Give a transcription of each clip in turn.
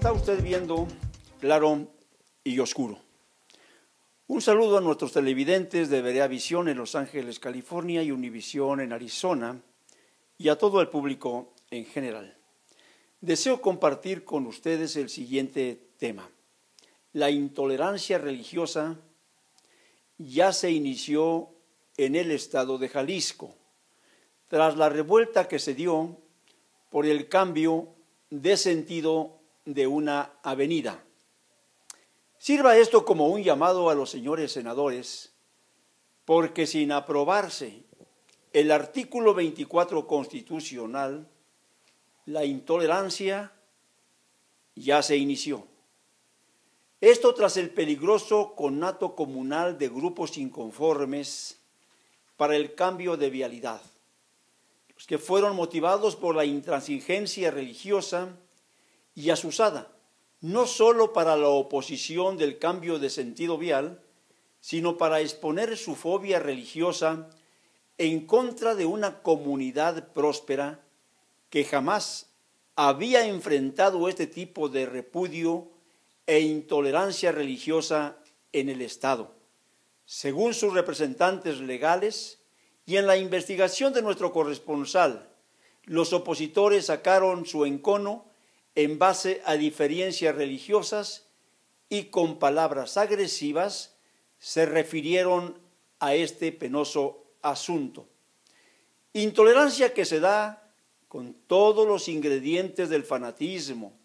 está usted viendo Claro y Oscuro. Un saludo a nuestros televidentes de Berea Visión en Los Ángeles, California y Univisión en Arizona y a todo el público en general. Deseo compartir con ustedes el siguiente tema. La intolerancia religiosa ya se inició en el estado de Jalisco, tras la revuelta que se dio por el cambio de sentido de una avenida. Sirva esto como un llamado a los señores senadores, porque sin aprobarse el artículo 24 constitucional, la intolerancia ya se inició. Esto tras el peligroso conato comunal de grupos inconformes para el cambio de vialidad, los que fueron motivados por la intransigencia religiosa y azuzada, no solo para la oposición del cambio de sentido vial, sino para exponer su fobia religiosa en contra de una comunidad próspera que jamás había enfrentado este tipo de repudio e intolerancia religiosa en el Estado. Según sus representantes legales y en la investigación de nuestro corresponsal, los opositores sacaron su encono en base a diferencias religiosas y con palabras agresivas se refirieron a este penoso asunto. Intolerancia que se da con todos los ingredientes del fanatismo,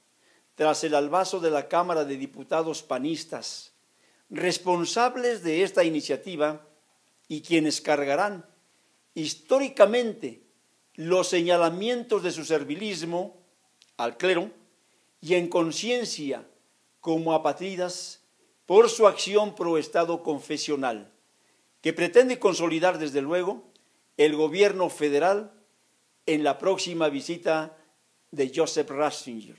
tras el albazo de la Cámara de Diputados panistas, responsables de esta iniciativa y quienes cargarán históricamente los señalamientos de su servilismo al clero y en conciencia como apátridas por su acción pro Estado confesional, que pretende consolidar desde luego el gobierno federal en la próxima visita de Joseph Ratzinger.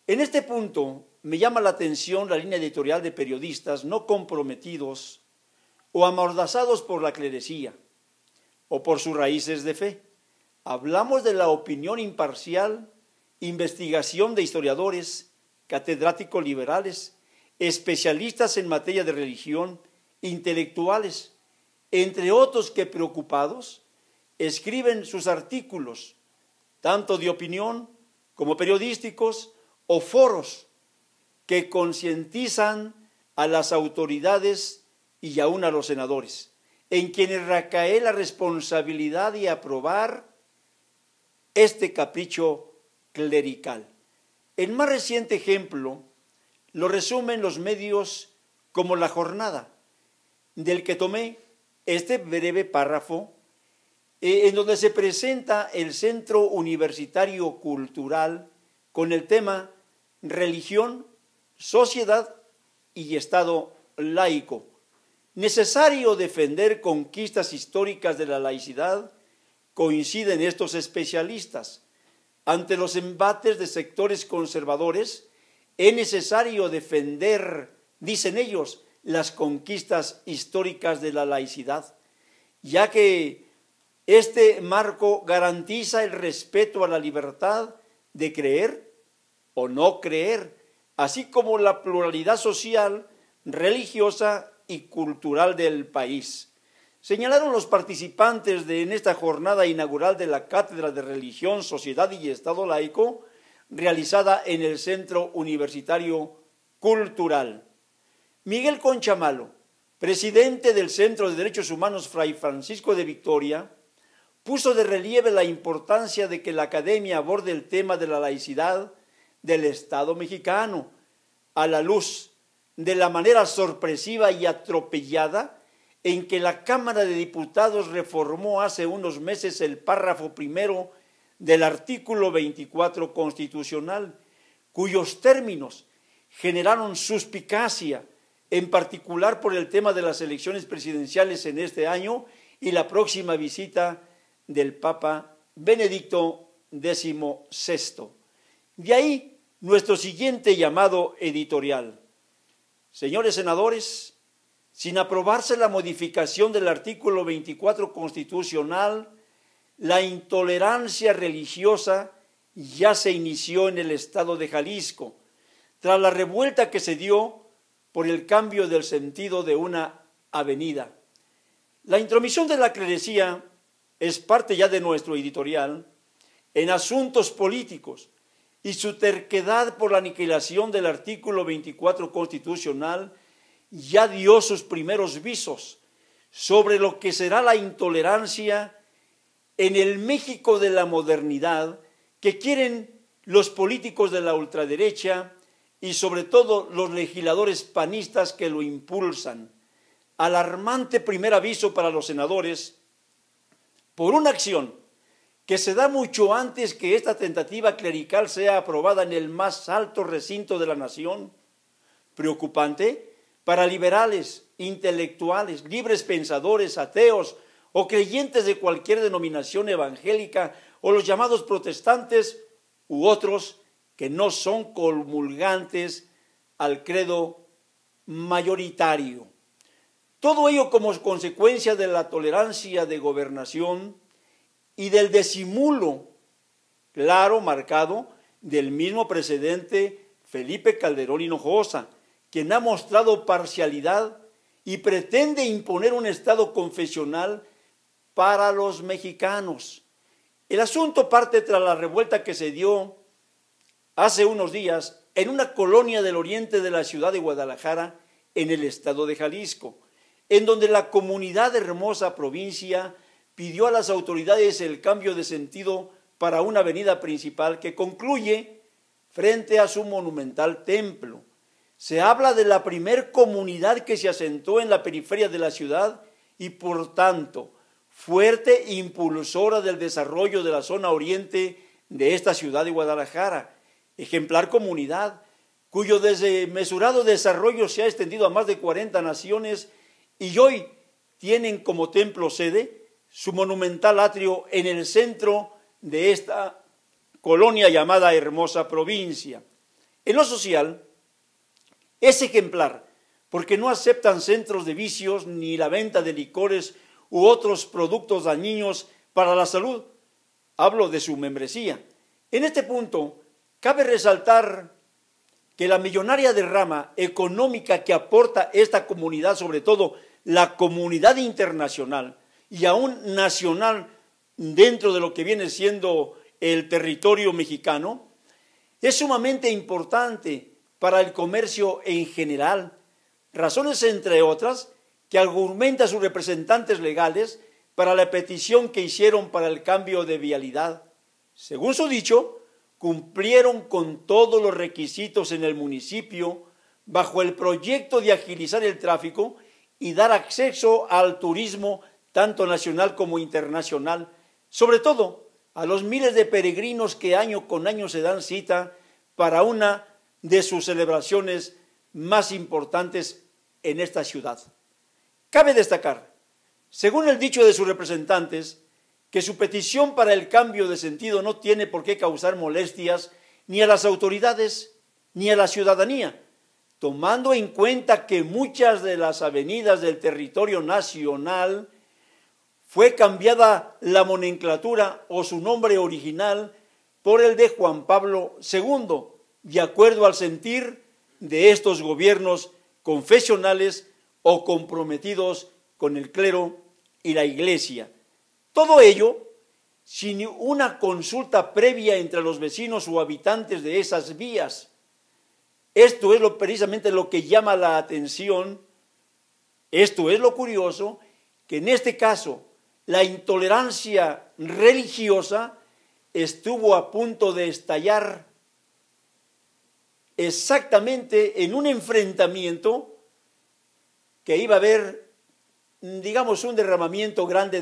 En este punto me llama la atención la línea editorial de periodistas no comprometidos o amordazados por la clerecía o por sus raíces de fe. Hablamos de la opinión imparcial, investigación de historiadores, catedráticos liberales, especialistas en materia de religión, intelectuales, entre otros que preocupados escriben sus artículos, tanto de opinión como periodísticos o foros que concientizan a las autoridades y aún a los senadores, en quienes recae la responsabilidad de aprobar este capricho clerical. El más reciente ejemplo lo resumen los medios como La Jornada, del que tomé este breve párrafo, en donde se presenta el Centro Universitario Cultural con el tema Religión, Sociedad y Estado Laico. Necesario defender conquistas históricas de la laicidad, coinciden estos especialistas. Ante los embates de sectores conservadores, es necesario defender, dicen ellos, las conquistas históricas de la laicidad, ya que este marco garantiza el respeto a la libertad de creer o no creer, así como la pluralidad social, religiosa y cultural del país. Señalaron los participantes en esta jornada inaugural de la Cátedra de Religión, Sociedad y Estado Laico, realizada en el Centro Universitario Cultural. Miguel Conchamalo, presidente del Centro de Derechos Humanos Fray Francisco de Victoria, puso de relieve la importancia de que la academia aborde el tema de la laicidad del Estado mexicano a la luz de la manera sorpresiva y atropellada en que la Cámara de Diputados reformó hace unos meses el párrafo primero del artículo 24 constitucional, cuyos términos generaron suspicacia, en particular por el tema de las elecciones presidenciales en este año y la próxima visita del Papa Benedicto XVI. De ahí nuestro siguiente llamado editorial. Señores senadores, sin aprobarse la modificación del artículo 24 constitucional, la intolerancia religiosa ya se inició en el estado de Jalisco, tras la revuelta que se dio por el cambio del sentido de una avenida. La intromisión de la clerecía es parte ya de nuestro editorial en asuntos políticos y su terquedad por la aniquilación del artículo 24 constitucional ya dio sus primeros visos sobre lo que será la intolerancia en el México de la modernidad que quieren los políticos de la ultraderecha y sobre todo los legisladores panistas que lo impulsan. Alarmante primer aviso para los senadores por una acción que se da mucho antes que esta tentativa clerical sea aprobada en el más alto recinto de la nación. Preocupante para liberales, intelectuales, libres pensadores, ateos o creyentes de cualquier denominación evangélica o los llamados protestantes u otros que no son comulgantes al credo mayoritario. Todo ello como consecuencia de la tolerancia de gobernación y del disimulo claro, marcado, del mismo presidente Felipe Calderón Hinojosa, quien ha mostrado parcialidad y pretende imponer un estado confesional para los mexicanos. El asunto parte tras la revuelta que se dio hace unos días en una colonia del oriente de la ciudad de Guadalajara, en el estado de Jalisco, en donde la comunidad de Hermosa Provincia pidió a las autoridades el cambio de sentido para una avenida principal que concluye frente a su monumental templo. Se habla de la primer comunidad que se asentó en la periferia de la ciudad y por tanto fuerte impulsora del desarrollo de la zona oriente de esta ciudad de Guadalajara, ejemplar comunidad cuyo desmesurado desarrollo se ha extendido a más de 40 naciones y hoy tienen como templo sede su monumental atrio en el centro de esta colonia llamada Hermosa Provincia. En lo social es ejemplar porque no aceptan centros de vicios ni la venta de licores u otros productos dañinos para la salud. Hablo de su membresía. En este punto cabe resaltar que la millonaria derrama económica que aporta esta comunidad, sobre todo la comunidad internacional y aún nacional dentro de lo que viene siendo el territorio mexicano, es sumamente importante para el comercio en general. Razones entre otras que argumentan sus representantes legales para la petición que hicieron para el cambio de vialidad. Según su dicho, cumplieron con todos los requisitos en el municipio bajo el proyecto de agilizar el tráfico y dar acceso al turismo tanto nacional como internacional, sobre todo a los miles de peregrinos que año con año se dan cita para una de sus celebraciones más importantes en esta ciudad. Cabe destacar, según el dicho de sus representantes, que su petición para el cambio de sentido no tiene por qué causar molestias ni a las autoridades ni a la ciudadanía, tomando en cuenta que muchas de las avenidas del territorio nacional fue cambiada la nomenclatura o su nombre original por el de Juan Pablo II, de acuerdo al sentir de estos gobiernos confesionales o comprometidos con el clero y la iglesia. Todo ello sin una consulta previa entre los vecinos o habitantes de esas vías. Esto es precisamente lo que llama la atención, esto es lo curioso, que en este caso la intolerancia religiosa estuvo a punto de estallar exactamente en un enfrentamiento que iba a haber, digamos, un derramamiento grande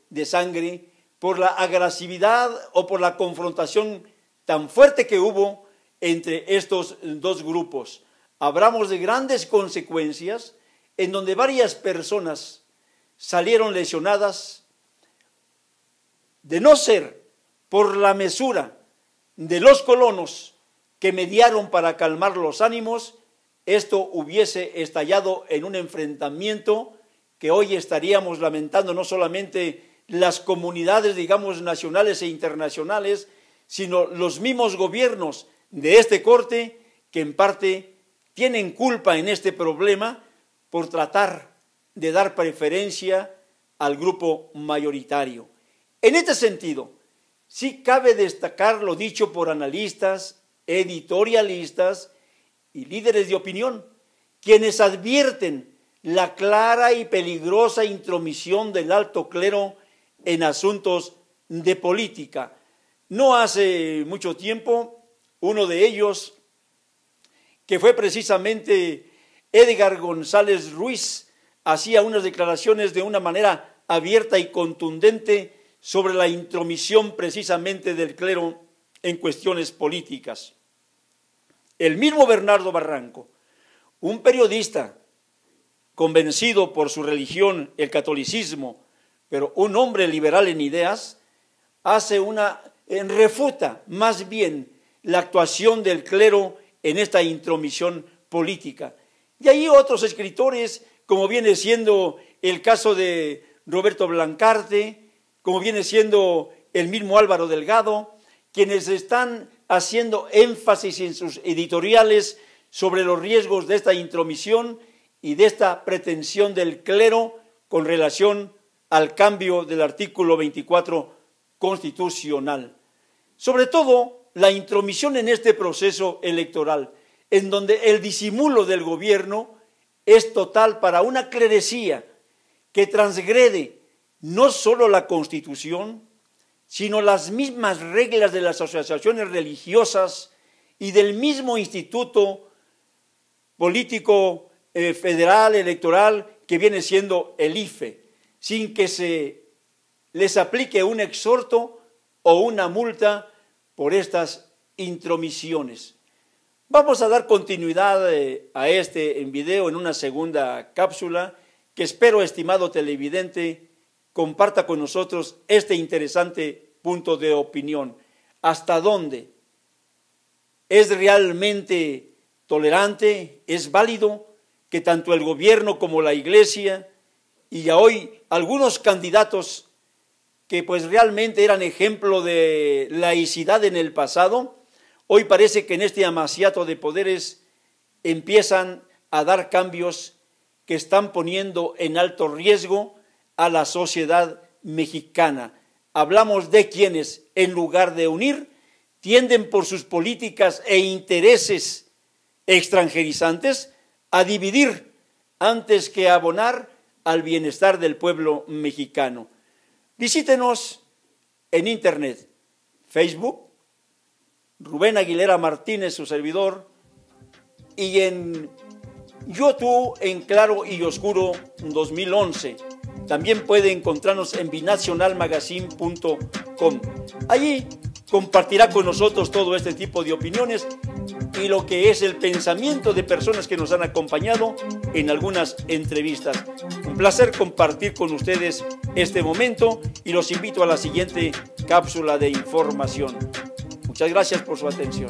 de sangre por la agresividad o por la confrontación tan fuerte que hubo entre estos dos grupos. Hablamos de grandes consecuencias en donde varias personas salieron lesionadas, de no ser por la mesura de los colonos que mediaron para calmar los ánimos, esto hubiese estallado en un enfrentamiento que hoy estaríamos lamentando no solamente las comunidades, digamos, nacionales e internacionales, sino los mismos gobiernos de este corte que en parte tienen culpa en este problema por tratar de dar preferencia al grupo mayoritario. En este sentido, sí cabe destacar lo dicho por analistas, editorialistas y líderes de opinión, quienes advierten la clara y peligrosa intromisión del alto clero en asuntos de política. No hace mucho tiempo, uno de ellos, que fue precisamente Edgar González Ruiz, hacía unas declaraciones de una manera abierta y contundente sobre la intromisión precisamente del clero en cuestiones políticas. El mismo Bernardo Barranco, un periodista convencido por su religión, el catolicismo, pero un hombre liberal en ideas, refuta más bien la actuación del clero en esta intromisión política. Y ahí otros escritores, como viene siendo el caso de Roberto Blancarte, como viene siendo el mismo Álvaro Delgado, quienes están haciendo énfasis en sus editoriales sobre los riesgos de esta intromisión y de esta pretensión del clero con relación al cambio del artículo 24 constitucional. Sobre todo, la intromisión en este proceso electoral, en donde el disimulo del gobierno es total para una clerecía que transgrede no solo la Constitución, sino las mismas reglas de las asociaciones religiosas y del mismo Instituto Político Federal Electoral que viene siendo el IFE, sin que se les aplique un exhorto o una multa por estas intromisiones. Vamos a dar continuidad a este video en una segunda cápsula que espero, estimado televidente, comparta con nosotros este interesante punto de opinión. ¿Hasta dónde es realmente tolerante, es válido que tanto el gobierno como la iglesia y ya hoy algunos candidatos que pues realmente eran ejemplo de laicidad en el pasado, hoy parece que en este amaciato de poderes empiezan a dar cambios que están poniendo en alto riesgo a la sociedad mexicana? Hablamos de quienes, en lugar de unir, tienden por sus políticas e intereses extranjerizantes a dividir antes que abonar al bienestar del pueblo mexicano. Visítenos en internet, Facebook, Rubén Aguilera Martínez, su servidor, y en YouTube en Claro y Oscuro 2011. También puede encontrarnos en binacionalmagazine.com. Allí compartirá con nosotros todo este tipo de opiniones y lo que es el pensamiento de personas que nos han acompañado en algunas entrevistas. Un placer compartir con ustedes este momento y los invito a la siguiente cápsula de información. Muchas gracias por su atención.